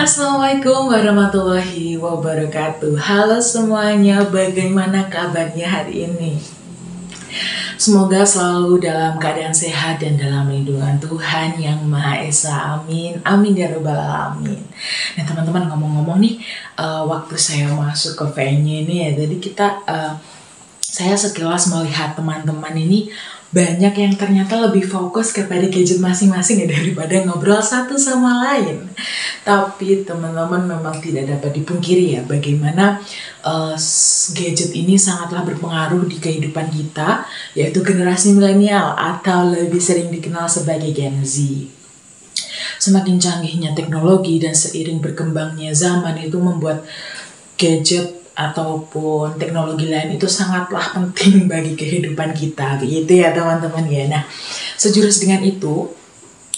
Assalamualaikum warahmatullahi wabarakatuh. Halo semuanya, bagaimana kabarnya hari ini? Semoga selalu dalam keadaan sehat dan dalam lindungan Tuhan Yang Maha Esa. Amin. Amin ya rabbal alamin. Nah teman-teman, ngomong-ngomong nih, waktu saya masuk ke venue ini ya, jadi saya sekilas melihat teman-teman ini banyak yang ternyata lebih fokus kepada gadget masing-masing ya daripada ngobrol satu sama lain. Tapi teman-teman memang tidak dapat dipungkiri ya bagaimana gadget ini sangatlah berpengaruh di kehidupan kita, yaitu generasi milenial atau lebih sering dikenal sebagai Gen Z. Semakin canggihnya teknologi dan seiring berkembangnya zaman itu membuat gadget ataupun teknologi lain itu sangatlah penting bagi kehidupan kita, begitu ya teman-teman ya. Nah, sejurus dengan itu,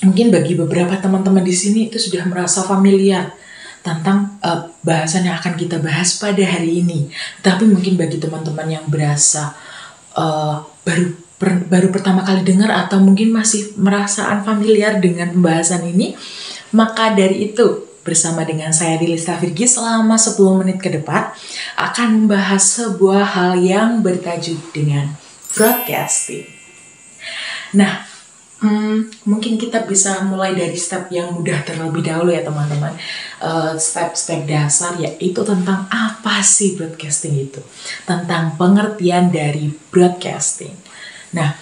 mungkin bagi beberapa teman-teman di sini itu sudah merasa familiar tentang bahasan yang akan kita bahas pada hari ini. Tapi mungkin bagi teman-teman yang berasa baru pertama kali dengar atau mungkin masih merasa unfamiliar dengan pembahasan ini, maka dari itu bersama dengan saya Dilista Virgi selama 10 menit ke depan akan membahas sebuah hal yang bertajuk dengan broadcasting. Nah, mungkin kita bisa mulai dari step yang mudah terlebih dahulu ya teman-teman. Step-step dasar yaitu tentang apa sih broadcasting itu, tentang pengertian dari broadcasting. Nah,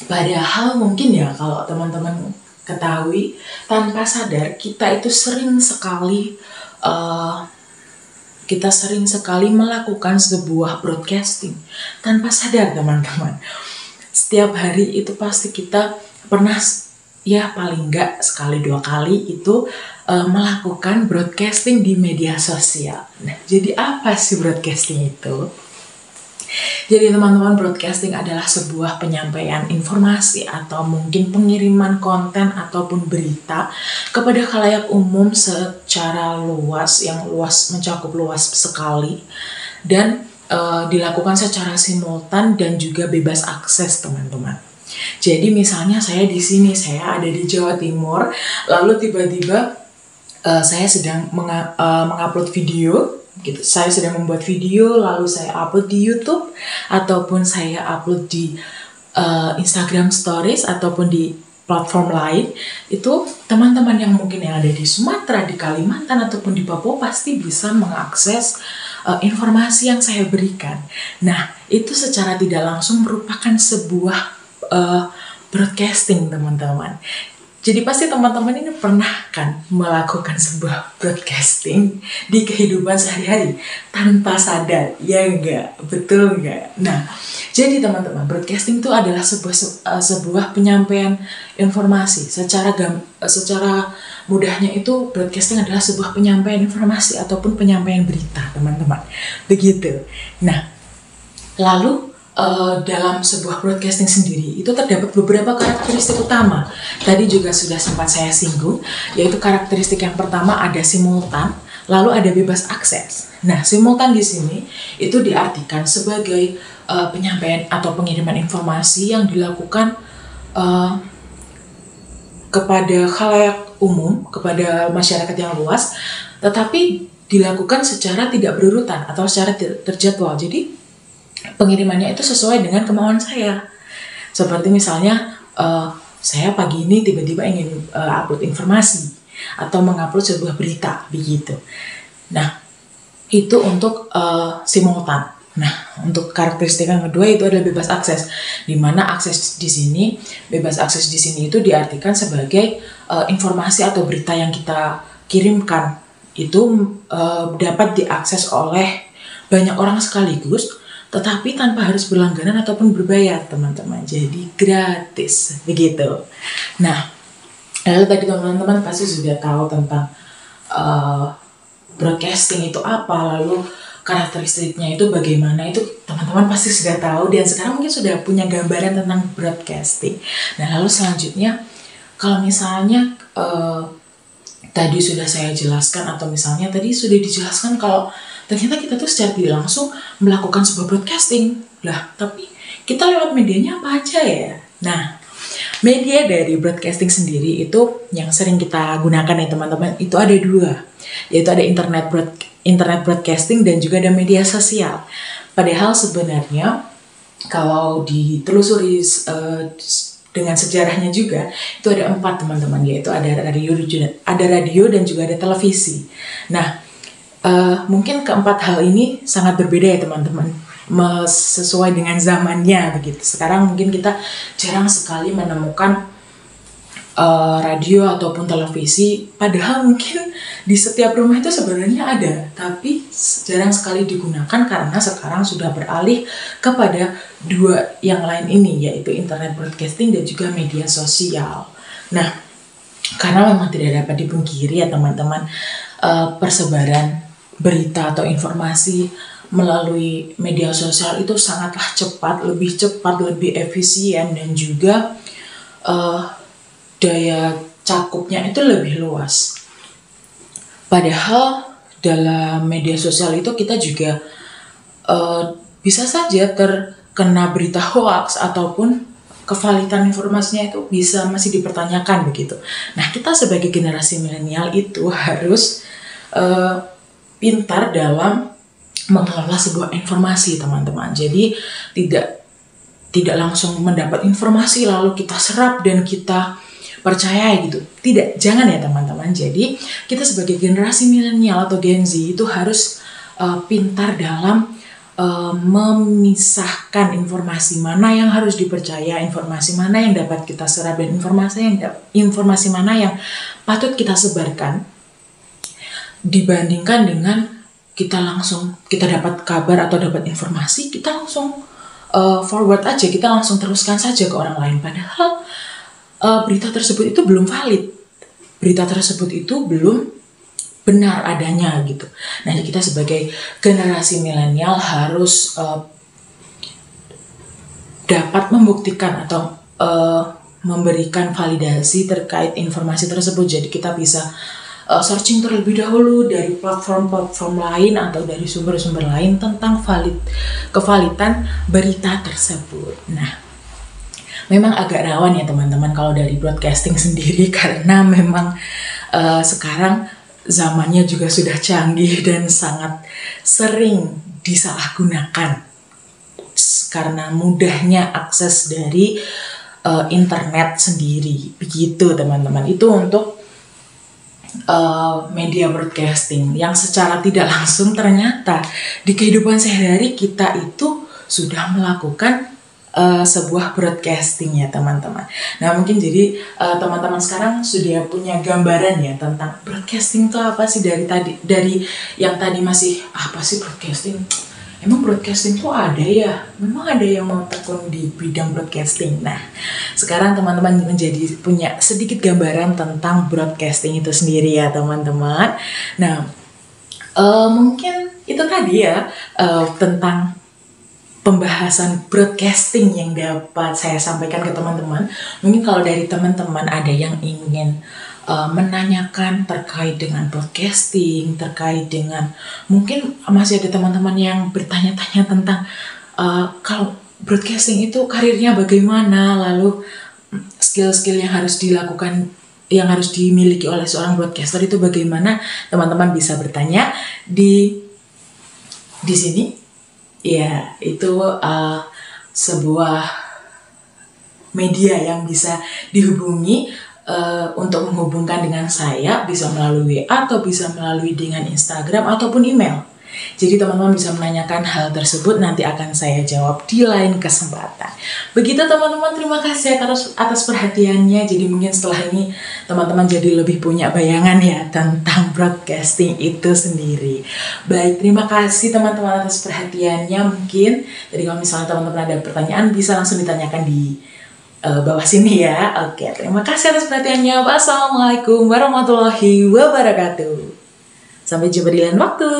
padahal mungkin ya kalau teman-teman ketahui, tanpa sadar kita itu sering sekali melakukan sebuah broadcasting tanpa sadar teman-teman. Setiap hari itu pasti kita pernah ya paling enggak sekali 2 kali itu melakukan broadcasting di media sosial. Nah, jadi apa sih broadcasting itu? Jadi teman-teman, broadcasting adalah sebuah penyampaian informasi atau mungkin pengiriman konten ataupun berita kepada khalayak umum secara luas, yang mencakup luas sekali, dan dilakukan secara simultan dan juga bebas akses teman-teman. Jadi misalnya saya ada di Jawa Timur, lalu tiba-tiba saya sedang mengupload video. Gitu. Saya sedang membuat video, lalu saya upload di YouTube ataupun saya upload di Instagram Stories ataupun di platform lain. Itu teman-teman yang mungkin yang ada di Sumatera, di Kalimantan ataupun di Papua pasti bisa mengakses informasi yang saya berikan. Nah, itu secara tidak langsung merupakan sebuah broadcasting teman-teman. Jadi pasti teman-teman ini pernah kan melakukan sebuah broadcasting di kehidupan sehari-hari tanpa sadar, ya enggak? Betul enggak? Nah, jadi teman-teman, broadcasting itu adalah sebuah penyampaian informasi. Secara mudahnya itu broadcasting adalah sebuah penyampaian informasi ataupun penyampaian berita, teman-teman. Begitu. Nah, lalu dalam sebuah broadcasting sendiri itu terdapat beberapa karakteristik utama. Tadi juga sudah sempat saya singgung, yaitu karakteristik yang pertama ada simultan, lalu ada bebas akses. Nah, simultan di sini itu diartikan sebagai penyampaian atau pengiriman informasi yang dilakukan kepada khalayak umum, kepada masyarakat yang luas, tetapi dilakukan secara tidak berurutan atau secara terjadwal. Jadi pengirimannya itu sesuai dengan kemauan saya. Seperti misalnya saya pagi ini tiba-tiba ingin upload informasi atau mengupload sebuah berita begitu. Nah, itu untuk simultan. Nah, untuk karakteristik yang kedua itu adalah bebas akses, di mana bebas akses di sini itu diartikan sebagai informasi atau berita yang kita kirimkan itu dapat diakses oleh banyak orang sekaligus, tetapi tanpa harus berlangganan ataupun berbayar teman-teman, jadi gratis begitu. Nah, lalu tadi teman-teman pasti sudah tahu tentang broadcasting itu apa, lalu karakteristiknya itu bagaimana, itu teman-teman pasti sudah tahu dan sekarang mungkin sudah punya gambaran tentang broadcasting. Nah, lalu selanjutnya kalau misalnya tadi sudah saya jelaskan atau misalnya tadi sudah dijelaskan kalau ternyata kita tuh secara tidak langsung melakukan sebuah broadcasting. Lah, tapi kita lewat medianya apa aja ya? Nah, Media dari broadcasting sendiri itu yang sering kita gunakan ya teman-teman, itu ada dua, yaitu ada internet broadcasting dan juga ada media sosial. Padahal sebenarnya kalau ditelusuri dengan sejarahnya juga, itu ada 4 teman-teman, yaitu ada radio dan juga ada televisi. Nah, mungkin keempat hal ini sangat berbeda ya teman-teman, sesuai dengan zamannya begitu. Sekarang mungkin kita jarang sekali menemukan radio ataupun televisi, padahal mungkin di setiap rumah itu sebenarnya ada, tapi jarang sekali digunakan karena sekarang sudah beralih kepada dua yang lain ini, yaitu internet broadcasting dan juga media sosial. Nah, karena memang tidak dapat dipungkiri ya teman-teman, persebaran berita atau informasi melalui media sosial itu sangatlah cepat, lebih efisien, dan juga daya cakupnya itu lebih luas. Padahal dalam media sosial itu kita juga bisa saja terkena berita hoax ataupun kevalitan informasinya itu bisa masih dipertanyakan begitu. Nah, kita sebagai generasi milenial itu harus pintar dalam mengelola sebuah informasi teman-teman. Jadi tidak langsung mendapat informasi lalu kita serap dan kita percaya gitu. Tidak, jangan ya teman-teman. Jadi kita sebagai generasi milenial atau Gen Z itu harus pintar dalam memisahkan informasi mana yang harus dipercaya, informasi mana yang dapat kita serap, dan informasi mana yang patut kita sebarkan, dibandingkan dengan kita dapat kabar atau dapat informasi, kita langsung forward aja, kita langsung teruskan saja ke orang lain. Padahal berita tersebut itu belum valid, berita tersebut itu belum benar adanya gitu. Nah, kita sebagai generasi milenial harus dapat membuktikan atau memberikan validasi terkait informasi tersebut. Jadi kita bisa searching terlebih dahulu dari platform-platform lain atau dari sumber-sumber lain tentang kevalitan berita tersebut. Nah, memang agak rawan ya teman-teman kalau dari broadcasting sendiri, karena memang sekarang zamannya juga sudah canggih dan sangat sering disalahgunakan karena mudahnya akses dari internet sendiri. Begitu teman-teman, itu untuk media broadcasting yang secara tidak langsung ternyata di kehidupan sehari-hari kita itu sudah melakukan sebuah broadcasting ya teman-teman. Nah, mungkin jadi teman-teman sekarang sudah punya gambaran ya tentang broadcasting itu apa sih, dari yang tadi masih apa sih broadcasting? Emang broadcasting tuh ada ya? Memang ada yang mau tekun di bidang broadcasting. Nah, sekarang teman-teman menjadi punya sedikit gambaran tentang broadcasting itu sendiri ya teman-teman. Nah, mungkin itu tadi ya tentang pembahasan broadcasting yang dapat saya sampaikan ke teman-teman. Mungkin kalau dari teman-teman ada yang ingin menanyakan terkait dengan broadcasting, terkait dengan mungkin masih ada teman-teman yang bertanya-tanya tentang kalau broadcasting itu karirnya bagaimana, lalu skill-skill yang harus dilakukan, yang harus dimiliki oleh seorang broadcaster itu bagaimana, teman-teman bisa bertanya di sini. Ya, itu sebuah media yang bisa dihubungi untuk menghubungkan dengan saya, bisa melalui WA atau bisa melalui dengan Instagram ataupun email. Jadi teman-teman bisa menanyakan hal tersebut, nanti akan saya jawab di lain kesempatan. Begitu teman-teman, terima kasih atas perhatiannya. Jadi mungkin setelah ini teman-teman jadi lebih punya bayangan ya tentang broadcasting itu sendiri. Baik, terima kasih teman-teman atas perhatiannya. Mungkin jadi kalau misalnya teman-teman ada pertanyaan bisa langsung ditanyakan di bawah sini ya. Oke, terima kasih atas perhatiannya. Wassalamualaikum warahmatullahi wabarakatuh. Sampai jumpa di lain waktu.